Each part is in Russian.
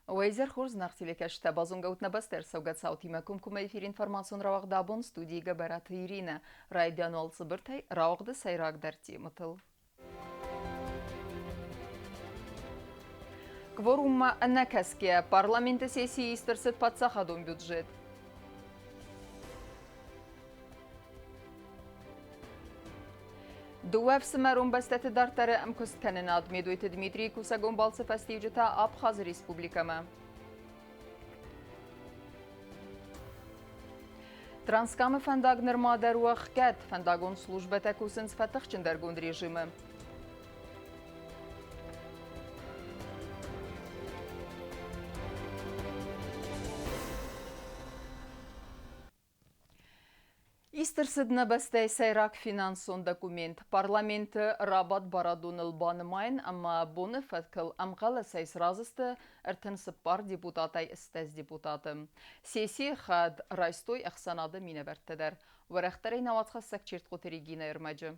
Уэйзер хурз нахтилекаш табазун гаутна бастер саугат саутима кумкума эфир информацион равагдабон студига барат Ирина. Райдиан олсы біртай равагды сайраг дарти мытыл. Кворумма накаске парламенті сессии истерсет подсахадун бюджет. دوف سمرون بستت دارتر ام کست کنناد میدویت دمیتری کوسگون بالس فستیوجتا آبخاز ریسپوبلیکا ما ترانسکام فنداگ نرما در وقت فنداگون سلوجبتا کوسنس فتخ چندرگون رژیم Истерсидна бастай сайрак финансон документ. Парламенті рабат барадун илбанымайн, амма буны фаткал амғалы сайс разысты әртінсіп бар депутатай істәз депутаты. Сессия хад райстой әқсанады мине бәрттедер. Варақтары инаватқа сәкчерт қотерегина ермәджі.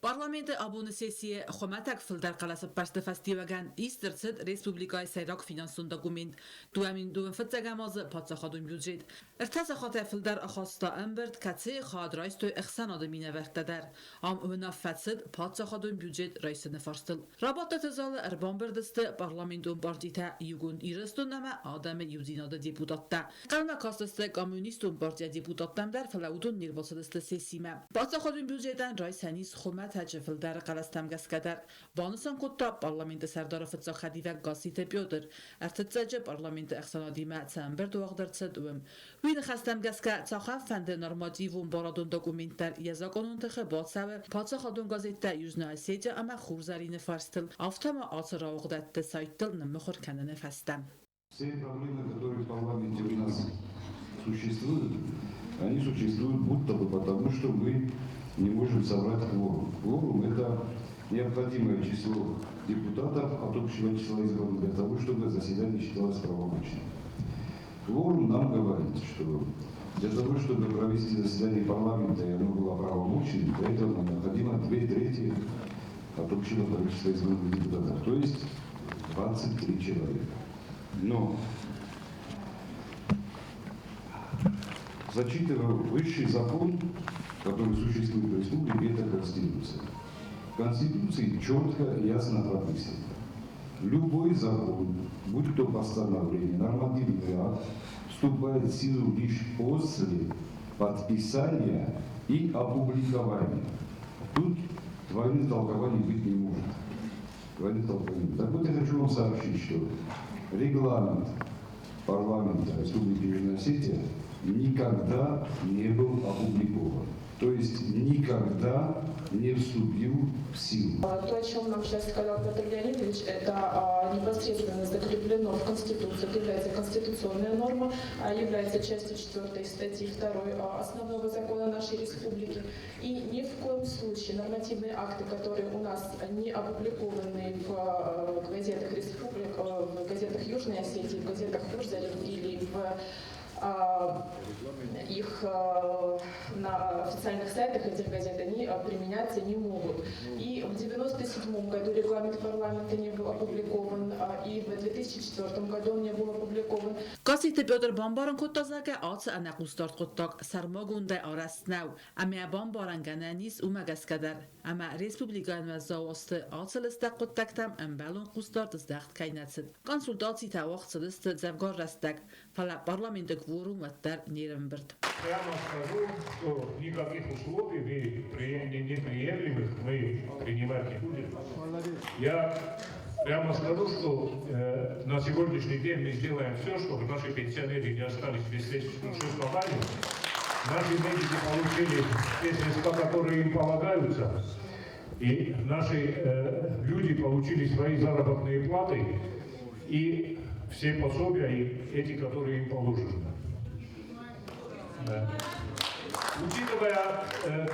Parlamenti abone sessiye xomatak filter qalası pastefestivagan istersid Respublikay sayrak finansun dokument duamin duven fitzagamazı patsaxadun budjet irtasa xata filter axasta ambert katsi xad raistoy ixsanadı mine verteder am münafatsid patsaxadun budjet raisini farstil rabatta tezalı erbamberdiste parlamentun partita yugun iristunama adamı yuzinadı deputatta qalma kastiste komünistun partiya deputattam der falaudun nirbasadiste sessime patsaxadun budjetan raisanis xomat تجفل در قلستم گسکدر بانسان کتا پارلمنت سردار فتزا خدیوه گاسیت بیودر ارتدزاج پارلمنت اقصانادی معتم برد وقدر تصدوم وین خستم گسکه تاخف فند نرمادی و بارادون دکومنت در یزاقان انتخابات سوه پاتسا خادون گازیت یوزنای سیجا اما خورزارین فارستل افتما آتر وقدت سایتل نمخور کنن فستم Все проблемы, которые в парламенте у нас существуют, они существуют будто бы потому, что мы не можем собрать кворум. Кворум – это необходимое число депутатов от общего числа избранных для того, чтобы заседание считалось правомочным. Кворум нам говорит, что для того, чтобы провести заседание парламента, и оно было правомочным, для этого нам необходимо 2/3 от общего количества избранных депутатов, то есть 23 человека. Но, зачитывая высший закон, который существует в республике, это Конституция. В Конституции четко и ясно прописано. Любой закон, будь то постановление, нормативный акт, вступает в силу лишь после подписания и опубликования. Тут двойных толкований быть не может. Двойных толкований. Так вот я хочу вам сообщить, что регламент парламента Республики Южная Осетия никогда не был опубликован. То есть никогда не вступил в силу. То, о чем нам сейчас сказал Петр Леонидович, это непосредственно закреплено в Конституции, это является конституционная норма, является частью 4 статьи 2 основного закона нашей республики. И ни в коем случае нормативные акты, которые у нас не опубликованы в газетах республик, в газетах Южной Осетии, в газетах Хурзарин или в их на официальных сайтах этих газет, они применяться не могут. И в 1997 году регламент парламента не был опубликован, и в 2004 году он не был опубликован. Гасите Петр Бамбаран коттазака аца анакустарт коттак сармагунда арастнау, ама Бамбаран гананис умагаскадер, ама республикан ва завасты ацалыста коттактам амбалон кустарт издахт кайнатсид. Консультации тавахтсылысты завгар растак, фала парламента кворум ваттар нервенберт. Прямо скажу, что никаких условий неприемлемых мы принимать не будем. Я прямо скажу, что на сегодняшний день мы сделаем все, чтобы наши пенсионеры не остались без существования. Наши медики получили те средства, которые им полагаются, и наши люди получили свои заработные платы и все пособия, эти, которые им положены. Да. Учитывая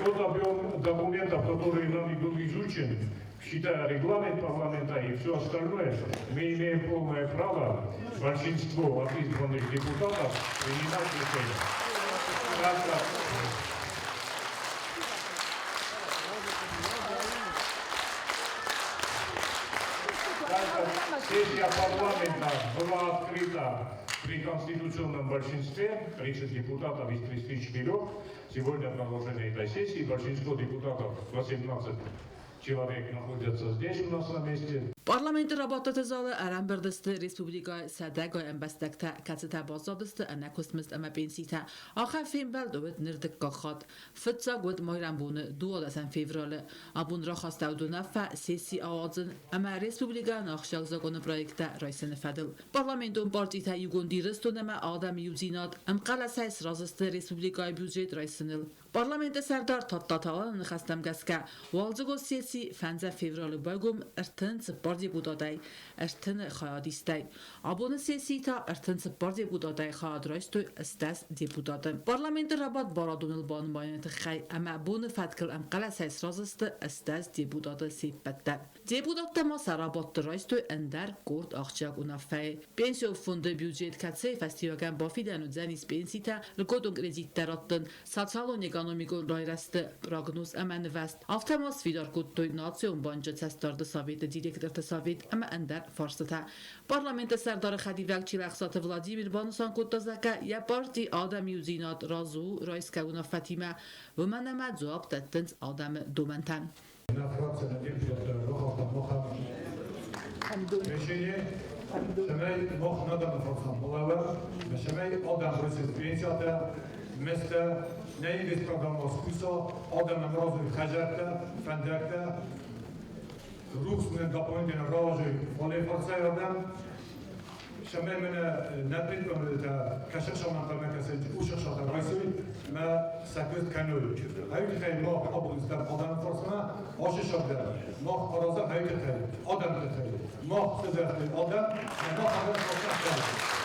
тот объем документов, которые нами был изучен, считая регламент парламента и все остальное, мы имеем полное право большинство от избранных депутатов принимать решения. Так, Сессия парламента была открыта при конституционном большинстве, 30 депутатов из 34. Сегодня продолжение этой сессии. Большинство депутатов, 18 человек, находятся здесь у нас на месте. Parlamenti rabatat zale aram berdiste Respublika Sadega embestekte katseta bazadiste anakustmist ama pensita akha fembel doet nirdik kakhat fitsa god moyrambune duodasen fevrale abun rakhasta udunafa sesi awazın ama Respublika nakhshag zagone projekte raisene fadil Parlamenton partita yugondiristun ama adam yuzinat amqala sayis raziste Respublika budjet raisenil Parlamenta serdar tattatalan khastam gaska walzgo sesi fanza fevrale bagum ertin deputatay ertin khayadistay abone sesita ertin spor deputatay khadraistu istas deputatı Parlamenti rabat baradunil banmaynet khay ama bunu fatkil am qala sayis raziste istas deputatı sipatta deputatı masarabat raistu endar kurt akhchak unafay pensiyo fondu budjet katsay festivagan bafidan zanis pensita lkodung kreditteratın sotsial ekonomik dairasida prognoz aman vast avtomas vidar kuttoy nation banja tastardı sovet direktor sovet ama endar farsata parlamenta sardar khadivak chilaqsat Vladimir Banusan kutazaka ya parti adam yuzinat razu raiska una Fatima ve manama cevap tattens adam domantan Na Francja na депутата Роховта Моха. Решение. Шамай Мох надам Франция Молава. Шамай Адам Русис Пенсията. Место не есть программа скуса. Адам Морозов Хаджарта, Фандакта. Русские дополнительные рожи. Воле Франция Адам. شما من نبرد تا کشش شما قلم کسی اوشش شده رئیسی ما سکوت کنول. هایی که ما قبول استم آدم فرسما آشش شده. ما آرازم هایی که آدم خیلی. ما خدمت آدم ما آدم فرسما.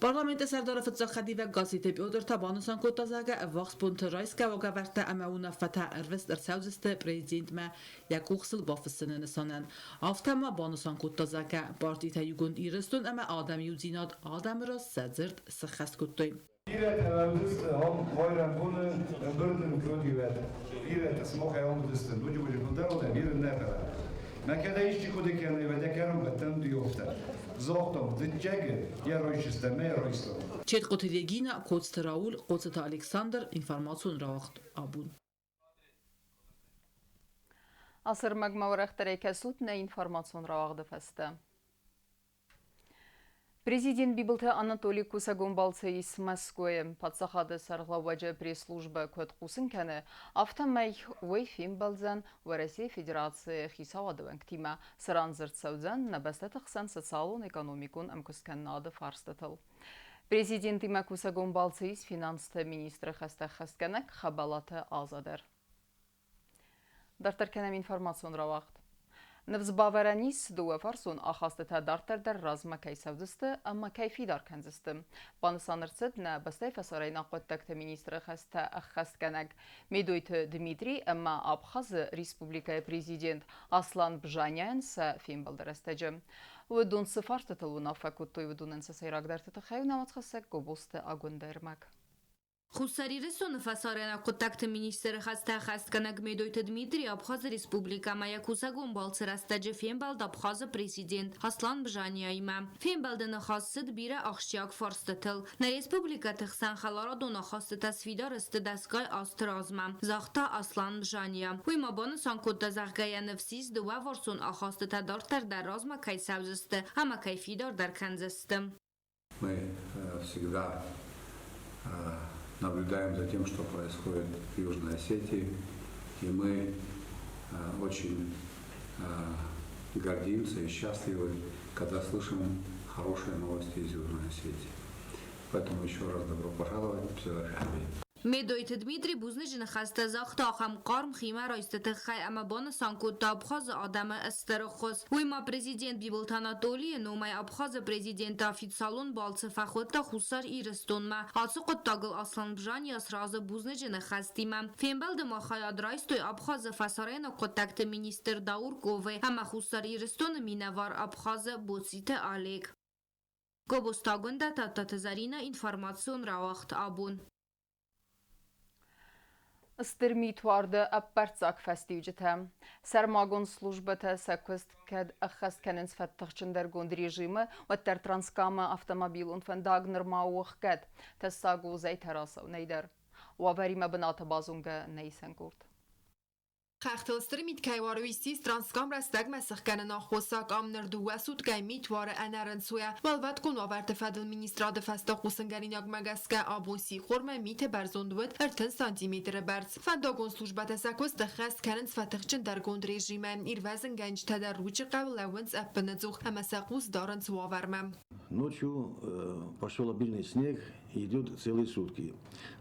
Parlamenta sardar fitza khadiva gazete Piotr Tabanusan kotazaga vaxtpunt raiska vagaverta ama una fata ervest ersauziste prezident ma yakuxsil bafsinen sanan aftama banusan kotazaga partita yugund iristun ama adam yuzinat adam ras sazirt sıxas kuttoy Ire terörist ham bayram bunu birden kötüver. Ire smoke yolundasın. Bucu bundan da bir ne kadar. Makada işçi kodekeni ve dekarım batan diyofta. Zohtom dicege ya roişiste me roişto. Chet qotilegina Kotstraul Qotsata Alexander informatsiyon ravaqt abun. Asır magmavraqtare kasutna informatsiyon ravaqdı fasta. Президент Бибылты Анатолий Кусагомбалцы из Москвы подсахады сарлаваджа пресс-служба код Кусынканы автомай уэйфим балзан в России Федерации хисавадыван ктима саранзырт саудзан на бастатахсан социалон экономикун амкусканнады фарстатыл. Президент Има Кусагомбалцы из финансты министры хаста хастканак хабалаты азадыр. Дартарканам информацион равақт. Nevzbaverenis dua farsun axastı darterdar razma kaysavdıstı ama kayfi darkanzıstı. Banısanırsıd na bastay fasarayna qottakta ministri xasta axastkanak Medoyt Dmitri ama Abxazı Respublikaya prezident Aslan Bjanyan sa film baldarastacı. Udun sıfartıtıluna fakuttoy udunan sa sayragdartıtı xayuna matxasak gobostı agundermak. Хусариресон фасарена контакт министр хаста хастканак Медоyt Дмитрий Абхаз Республика Маякуса Гомбалцы растаджи фембалд Абхаз президент Аслан Бжанияйма. Фембалдын хасыд бире ахшяк фарстатыл. На республика тыхсан халара дона хасыта свидарысты даскай астразма. Захта Аслан Бжания. Уйма баны санкотта захгая нефсиз дуа варсон ахастыта дартар дар разма кайсавзысты, ама кайфидар дар канзысты. Мы всегда наблюдаем за тем, что происходит в Южной Осетии, и мы очень гордимся и счастливы, когда слышим хорошие новости из Южной Осетии. Поэтому еще раз добро пожаловать в Псилахаби. Медоyt Дмитрий бузнежин хаста захта хам qarm xima raistata xay ama bana sankut Abxaz adamı استرخص ويما президент Бибылт Анатолий номай Abxaz президент официалун балцы фахотта хусар ирстонма асы qottagıl Aslan Bjanya сразу бузнежин хастима фембалды махаяд райстой Abxaz фасарена qottакты министр Даурковы ама хусар ирстон минавар Abxaz боците Олег Гобостагунда тататазарина информацион равахт абун Ստերմիթուարդը ապարցակ ֆեստիվջը Սարմագոն սլուժբը սակուստ կդ ախաստ կենենց ֆատտղջնդեր գոնդ ռեժիմը վատտեր տրանսկամը ավտոմոբիլ ունֆնդագ նրմաուղ կդ թսագու զայ թարասով նեյդեր Ուավարիմը բնատը բազունգը նեյսենգուրդ Խախտılstır mitkayvaruistis transkam rastag mesixkene naxosak amnerdu vesut gay mitware enerensuya valvat kun averte fedel ministrade festa xusengarinag magaska abonsi xorme mite berzondwet erten santimetre berz fendagon slujbate sakos de xest kenens fatixchin der gond rejime irvezen genç tederruci qavlewens appenedzux amesaqus darens wavermem Ночью пошел обильный снег, идет целые сутки.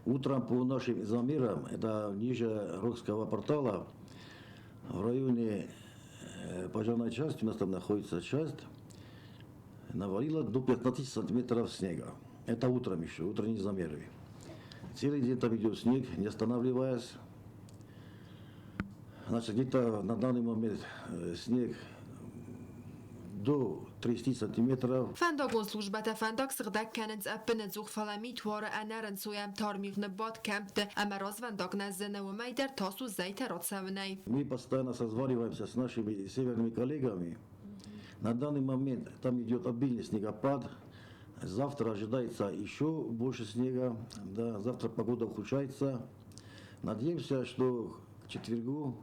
Утром по нашим замерам, это ниже Рокского портала, в районе пожарной части, у нас там находится часть, навалило до 15 сантиметров снега. Это утром еще, утренние замеры. Целый день там идет снег, не останавливаясь. Значит, где-то на данный момент снег до 30 сантиметров. Fendagon slujbate fendag sığdak kenens appenedzux falamit ware enerensuya tarmiq nebat kempte amaraz vendag nazene و meider tasu zayterat savnay. Мы постоянно созваниваемся с нашими северными коллегами. На данный момент там идет обильный снегопад. Завтра ожидается еще больше снега. Да, завтра погода ухудшается. Надеемся, что к четвергу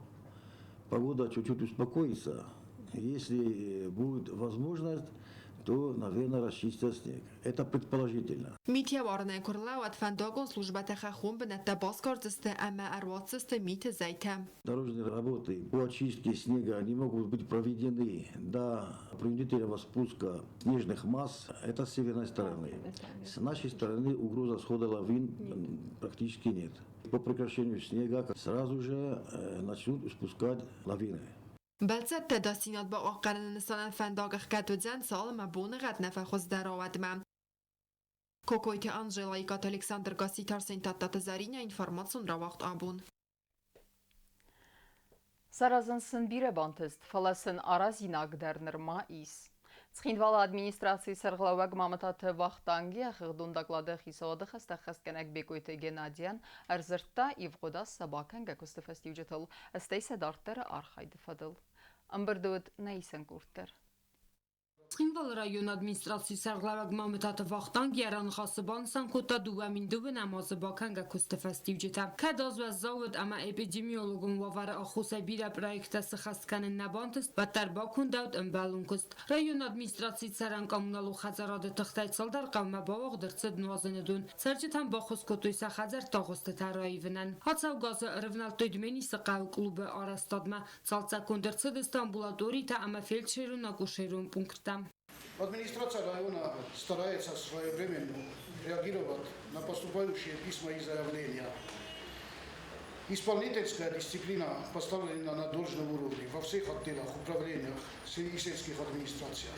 погода чуть-чуть успокоится. Если будет возможность, то, наверное, расчистят снег. Это предположительно. Митя варне курлават фендаgon slujbate khum benette baskardste ama arwatsste mite zayte. Дорожные работы по очистке снега не могут быть проведены до принудительного спуска снежных масс. Это с северной стороны. С нашей стороны угроза схода лавин практически нет. По прекращению снега сразу же начнут спускать лавины. Belzet tedassinat ba aqaran sanan fendagh katudzen sal ma bongat nefekhos darowadma. Kokoyte Angela Ikat Alexander Gasitar Sentat Zarina informacion rawaqt abun. Սարազն սնբիրը բանտեստ, ֆալասն արազինակ դերներ մայիս։ Ցխինվալ ադմինիստրացիի սրղլավակ մամտաթը վախտանգի ախղդունդակլադը խիսոդը խստախստ կնակ բեկույթը Գենադյան արզրտա իվղոդաս սաբական գակուստը ֆեստիվջետել աստեյսը դարտերը արխայդը ֆադել։ Ամբրդուդ նայսեն կուրտեր։ Ցխինվալ ռայոն ադմինիստրացիի սրղլավակ մամտաթը վախտանգ երան խասբան սանկոտա դուվամին դուվը նամազը բական գակուստը ֆեստիվջետա։ Կադոզ və zavod ama epidemiologun vavarı axusa bira proyektası xaskanın nabantist və tərbakun davd ըմբալունկուստ։ Ռայոն ադմինիստրացիի ցարան կոմունալու խազարադը թղթայցալդար qavma բավաղդրցդ նուազնեդուն։ Ցերջիթան բախոսկոտույսա խազար տաղոստը տարայվնան։ Հացավ գազը ռվնալ տոյդմենի սყավ կլուբը արաստադմա ցալցակոնդրցդ Ստամբուլատորի та ama фельдшерун акушерун пунктам։ Администрация района старается своевременно реагировать на поступающие письма и заявления. Исполнительская дисциплина поставлена на должном уровне во всех отделах, управлениях и сельских администрациях.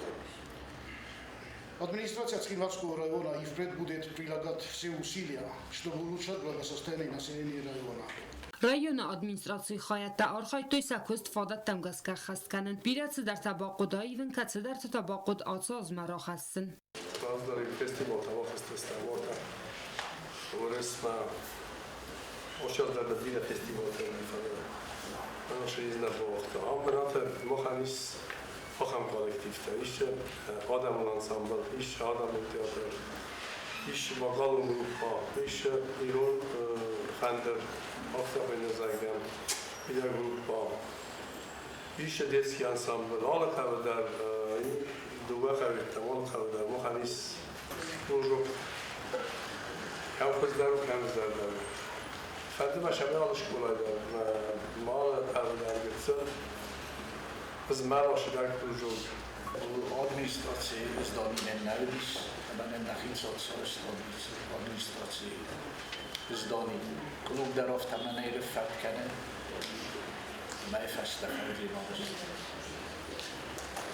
Администрация Цхинвальского района и впредь будет прилагать все усилия, чтобы улучшать благосостояние населения района. Ռայոնը ադմինիստրացիի խայատա արխայտոյ սակուստ ֆադատ տամգասկա խաստկանն բիրացը դար տաբակոդայի վնկացը դար տաբակոդ ացոզ մարախասն Bazıları festival festivalda uğraşma oşazlarda bir festivalda falan. Ben şey izne boğdu. Ama ben muhanis Oxam kollektivdə iş adam ansambl, iş adam teatr, iş vokal qrupa, iş İran fənder Aftabını zəngəm, bir də qrupa, iş детский ansambl, ala xəvdər, duva xəvdər, ala xəvdər, muhanis proje, kavkazlar و kamzlar. Fəndi məşəbə alışqolaylar, mal xəvdər getsə, biz məraşidək proje. Administracji zdanin nervis, men nachitsot administracji zdanin. Klub darauf tam eine Fahrt kennen. Bei fast der Familie.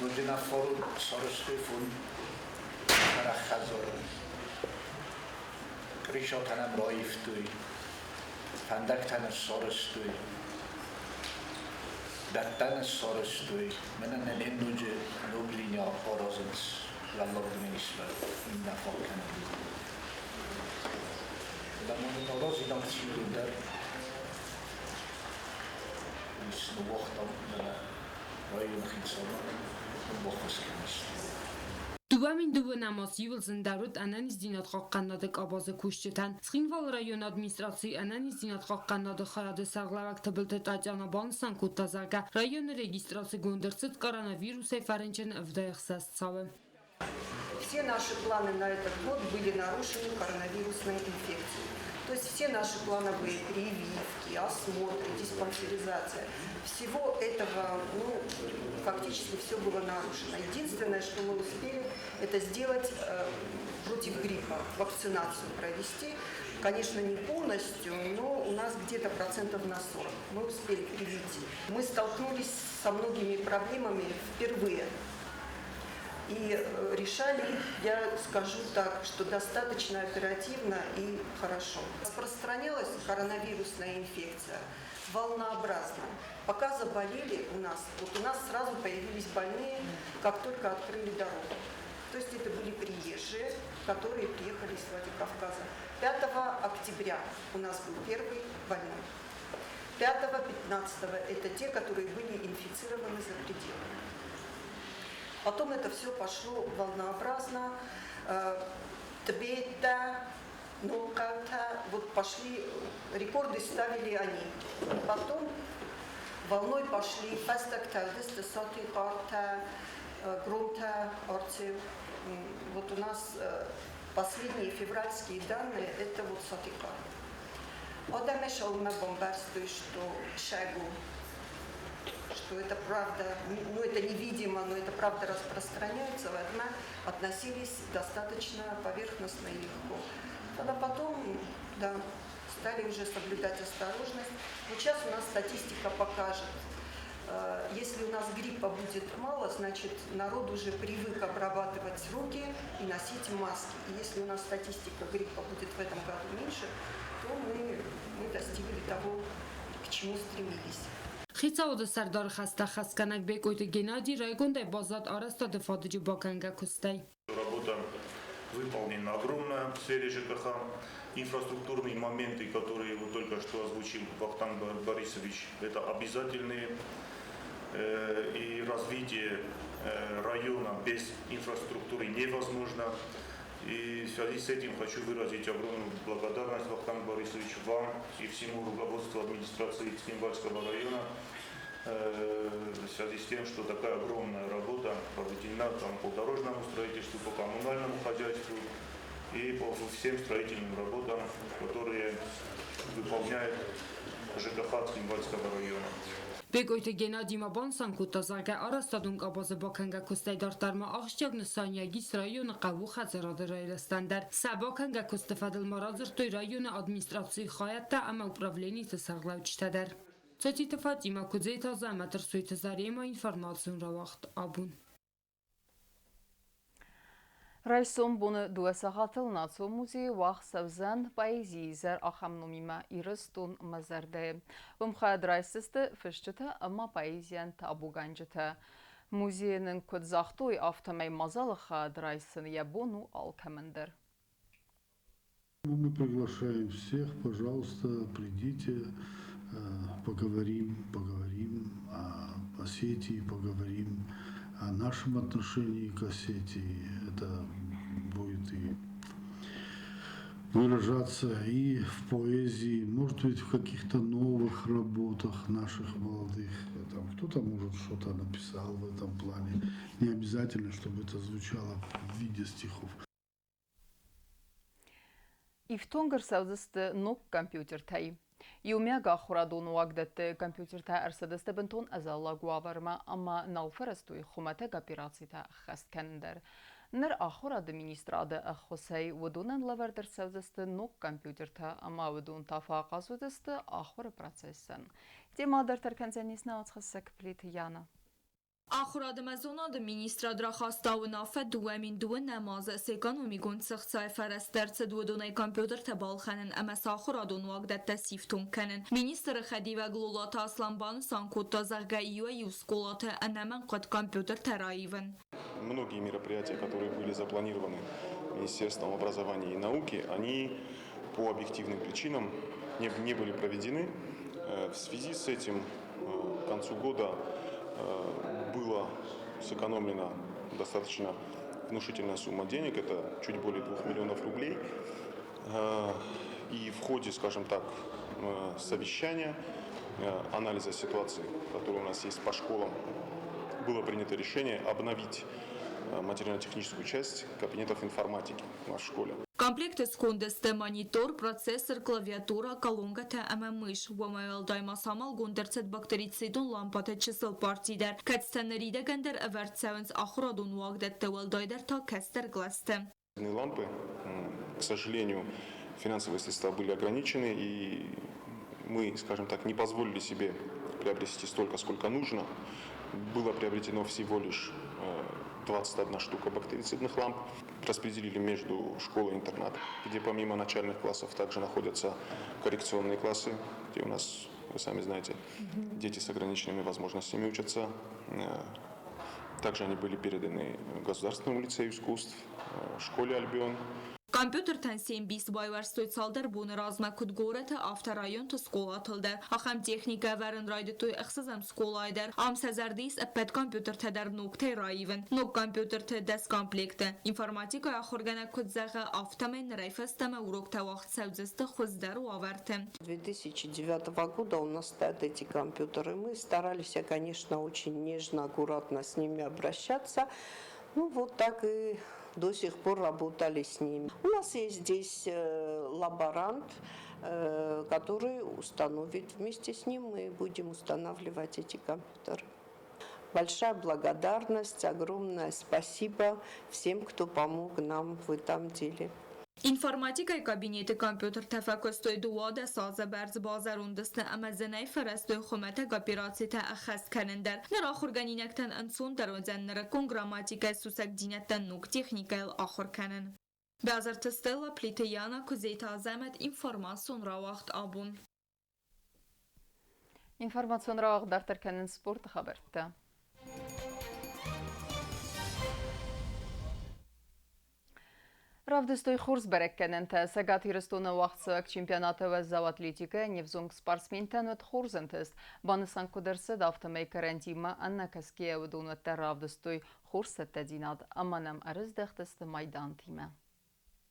Nur die Nachfolg sorgte von Rachazor. Krishot hanem roiftui. Fandaktan sorgstui. Dattana sorgstui. Men en enduje noblinia orozens. L'allordminister in la folken. La monologi dans Ciluder, Ис Вохтом, районах инсанов, Бохоскинис. Дуамин дува намаз юлзен даруд анан издинат қаққаннадық абазы күштетен. Схинвал район администрации анан издинат қаққаннады хаяды сағлавак табылды татяна бансан куттазага. Район регистрации гундерцит коронавируса фаренчен вдайхсас цавы. Все наши планы на этот год были нарушены коронавирусной инфекцией. То есть все наши плановые прививки, осмотры, диспансеризация, всего этого, фактически все было нарушено. Единственное, что мы успели, это сделать против гриппа, вакцинацию провести. Конечно, не полностью, но у нас где-то процентов на 40. Мы успели привить. Мы столкнулись со многими проблемами впервые. И решали их, я скажу так, что достаточно оперативно и хорошо. Распространялась коронавирусная инфекция волнообразно. Пока заболели у нас сразу появились больные, как только открыли дорогу. То есть это были приезжие, которые приехали из Владикавказа. 5 октября у нас был первый больной. 5-15 это те, которые были инфицированы за пределами. Потом это все пошло волнообразно, Тбета, Ноката, вот пошли, рекорды ставили они. Потом волной пошли Фастактардеста, Сотикарта, Грунта, Орцев. Вот у нас последние февральские данные, это вот Сотикар. Одамешалма бомбарствует, что Шагу, что это правда, это невидимо, но это правда распространяется, мы относились достаточно поверхностно и легко. Тогда потом, стали уже соблюдать осторожность. Вот сейчас у нас статистика покажет, если у нас гриппа будет мало, значит народ уже привык обрабатывать руки и носить маски. И если у нас статистика гриппа будет в этом году меньше, то мы достигли того, к чему стремились. Хицауда сардар хаста хасканак бекойты Геннадий Райгондай базат араста дефадыджи баканга кустай. Работа выполнена огромная в сфере ЖКХ. Инфраструктурные моменты, которые вот только что озвучил Вахтанг Борисович, это обязательные. И развитие района без инфраструктуры невозможно. И в связи с этим хочу выразить огромную благодарность, Вахтанг Борисович, вам и всему руководству администрации Цхинвальского района в связи с тем, что такая огромная работа проведена по дорожному строительству, по коммунальному хозяйству и по всем строительным работам, которые выполняет ЖКХ Цхинвальского района. Бегойте Геннадий Мабансан кутазага арастадунг абазы баканга кустай дартарма ахштяг нысаньягис района қаву хазарады райластандар. Сабаканга кустафадыл маразыр той района администрации хаятта ама управление тасаглаучтадар. Цатита Фатима Кудзейта заматр суйта зарема информацион равахт абун. Райсом буны дуэсахатыл нацо музей вах савзан поэзийзер ахамнумима ирыстун мазарде. Вымхад райсысты фышчыта ама поэзиян табуганжыта. Музейнің көдзахтой автомай мазалыха драйсын ябону алкамендер. Мы приглашаем всех, пожалуйста, придите, поговорим о Осетии, поговорим о нашем отношении к Осетии. Это будет и выражаться и в поэзии, может быть, в каких-то новых работах наших молодых. Там кто-то, может, что-то написал в этом плане. Не обязательно, чтобы это звучало в виде стихов. И в тонгар саудысты ног компьютер тай. Юмяга хурадун вагдатты компьютерта арсадысты бентон азалла гуаварма, ама науфарастуй хуматег операцията хасткендер. Нер ахур администрады ахусай вудунан лавардыр саудысты ног компьютерта, ама вудун тафақазудысты ахур процессын. Темадыр тарканзанисна отхасак плит Яна. آخراد مزوناد مینیسترادرا خواستا و نافت دوامین دو نماز سیکان و میگون سخصای فرسترس دو دونای کامپیوتر تبال خنن اما ساخرادون وقت تسیفتون کنن مینیستر خدی و گلولات اصلان بان سانکوت تا زغایی و یوسکولات انمن قد کامپیوتر تراییون. Многие мероприятия, которые были запланированы Министерством образования и науки, они по объективным причинам не были проведены. В связи с этим концу года было сэкономлено достаточно внушительная сумма денег, это чуть более 2 миллионов рублей. И в ходе, скажем так, совещания, анализа ситуации, которая у нас есть по школам, было принято решение обновить материально-техническую часть кабинетов информатики в нашей школе. Комплекты скундесте монитор, процессор, клавиатура, колонка тәәмі мыш. Уамайвал дайма самал гундерцет бактерицидун лампаты чысыл партидер. Кәтстәнериде гәндер әвәртсәвінс ахырадун уагдетті валдайдар та кәстер гласты. Лампы, к сожалению, финансовые средства были ограничены, и мы, скажем так, не позволили себе приобрести столько, сколько нужно. Было приобретено всего лишь 21 штука бактерицидных ламп. Распределили между школой и интернатом, где помимо начальных классов также находятся коррекционные классы, где у нас, вы сами знаете, дети с ограниченными возможностями учатся. Также они были переданы Государственному лицею искусств, школе Альбион. Компьютертен 7-20 байварстойт салдар буны разма кудгората авторайон то скола атылдар. Ахам техника варен райды той ықсызам сколайдар. Ам сазардейс әппәт компьютер тәдар ноктай райвен. Нок компьютер тәдәс комплекты. Информатика ахоргана кудзаға автомен райфастама урокта вақт сәудзісті хуздар уаверты. 2009 года у нас стоят эти компьютеры. Мы старались, конечно, очень нежно, аккуратно с ними обращаться. Ну вот так и до сих пор работали с ними. У нас есть здесь лаборант, который установит вместе с ним. Мы будем устанавливать эти компьютеры. Большая благодарность, огромное спасибо всем, кто помог нам в этом деле. Информатикай кабинеты компьютер тәфәккүстой дуада саза бәрз базарундысны әмәзінәй фәрәстой хумәтәк операцията әхәс кәнендер. Нәр ахыр гәнинәктән әнсундar өзәннәрі кон грамматикай сусак динәттән нук техникайл ахыр кәнен. Бәзір тістелла плитаяна күзейта азамет информацион равақт абун. Информацион равақ дартыр кәнен спорт хабарты. Равдыстой хурс бәрәккәнен тәсәгат ирыстуны вақытсык чемпионаты вәззау атлетика невзунг спортсментен өт хурзентіст. Банысан кудырсы дафтымай карантима анна кәске әуідуын өтті равдыстой хурс әттәдинад. Аманам әріз дәқтісті майдан тиме.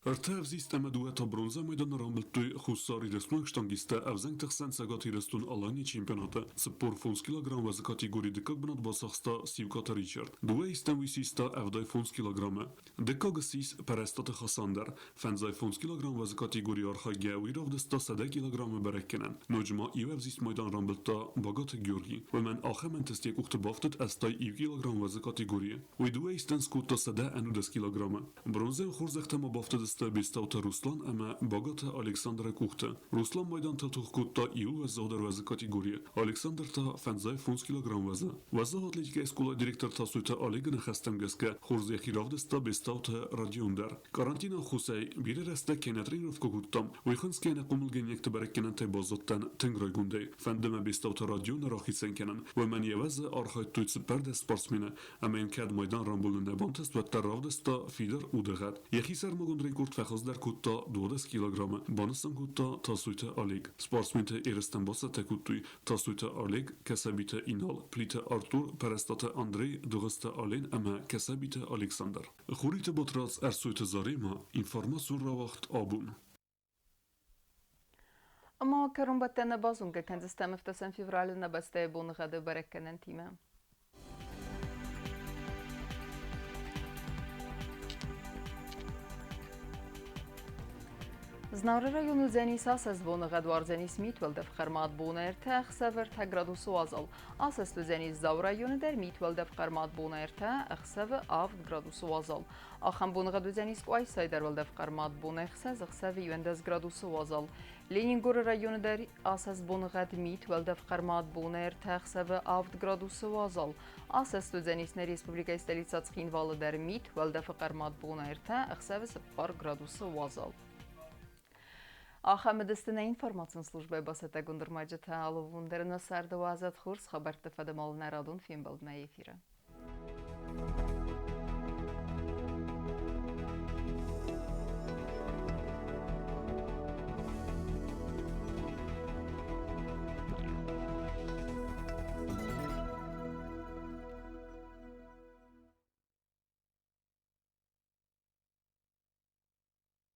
Артавзист әмәдуәта бронза майдан рамбылттой хуссар ирестун штангиста әвзәң тәқсан сәгат ирестун алани чемпионаты спор фонс килограмм вазы категории декак бнат басақста Сивката Ричард. Дуэ истен висиста әвдай фонс килограммы. Декага сис пәрәстаты Хасандар. Фәнзай фонс килограмм вазы категории арха гәуи равдыста сәдә килограммы бәрәккенен. Нөджма ивәвзист майдан рамбылтта Багат Георгий. Вәмән ахәмән тестек ухты бафтыт әстай ив килограмм вазы категории. Уйдуэ истен скутта сәдә әнудес килограммы. Бронзен хурзақтама бафтыт Бестаута Руслан әмә Багата Александра Кухта. Руслан майдан тәтух кутта иу вәззаудар вәзі категория. Александр та фәнзай фонс килограмм вәзі. Вәзі атлетика эскула директор тасуйта Олегіна Хәстәмгәске Хурзяхи равдыста Бестаута Радиондар. Карантина Хусай бире рәстә кәнә тренировка куттам. Уйхынс кәнә кумылген якты бәрәккенен тәй базоттан тәңрай гундай. Фәндемә Бестаута Радиона рахитсен кәнен. Вәмән евәзі архай туйцы пәрдә спортсмены. Әмән кәд майдан рамбулын нәбантыст вәттә равдыста Фидер Удығат. Яхисар магун рекорд фәхыздар кутта 20 килограммы. Банысан кутта тасуйта Олег. Спортсменте ерестен баса тәкуттуй тасуйта Олег, кәсәбите Инал, плите Артур, пәрәстаты Андрей, дұғысты Ален әмә кәсәбите Александр. Хурите батрац әрсуйта Зарема, информацион равақт абун. Ама карумбаттәні базунға кәндістәмі 10 февраліна бәстәй бұнығады бәрәккәнен тиме. Знавры району зәнис асас бұны ғадвар зәнис митвелді фқармат бұны әрті әқсәвір тәградусы азал. Асаслы зәнис зав районы дәр митвелді фқармат бұны әрті әқсәві авд градусы азал. Ахам бұны ғаду зәнис қуай сайдар вәлді фқармат бұны әқсәз әқсәві 20 градусы азал. Ленингоры районы дәр асас бұны ғад митвелді фқармат бұны әрті әқсәві авд градусы азал. Асаслы зәнисіне республика столицац қинвалы дәр митвелді фқармат бұны әрті әқсәві 0 градусы азал. Ахамедістіне информацион службай басата гундырмайжы таалы вундеріні сарды вазат хурс хабарты фадымалы нарадун фембалдына ефирі.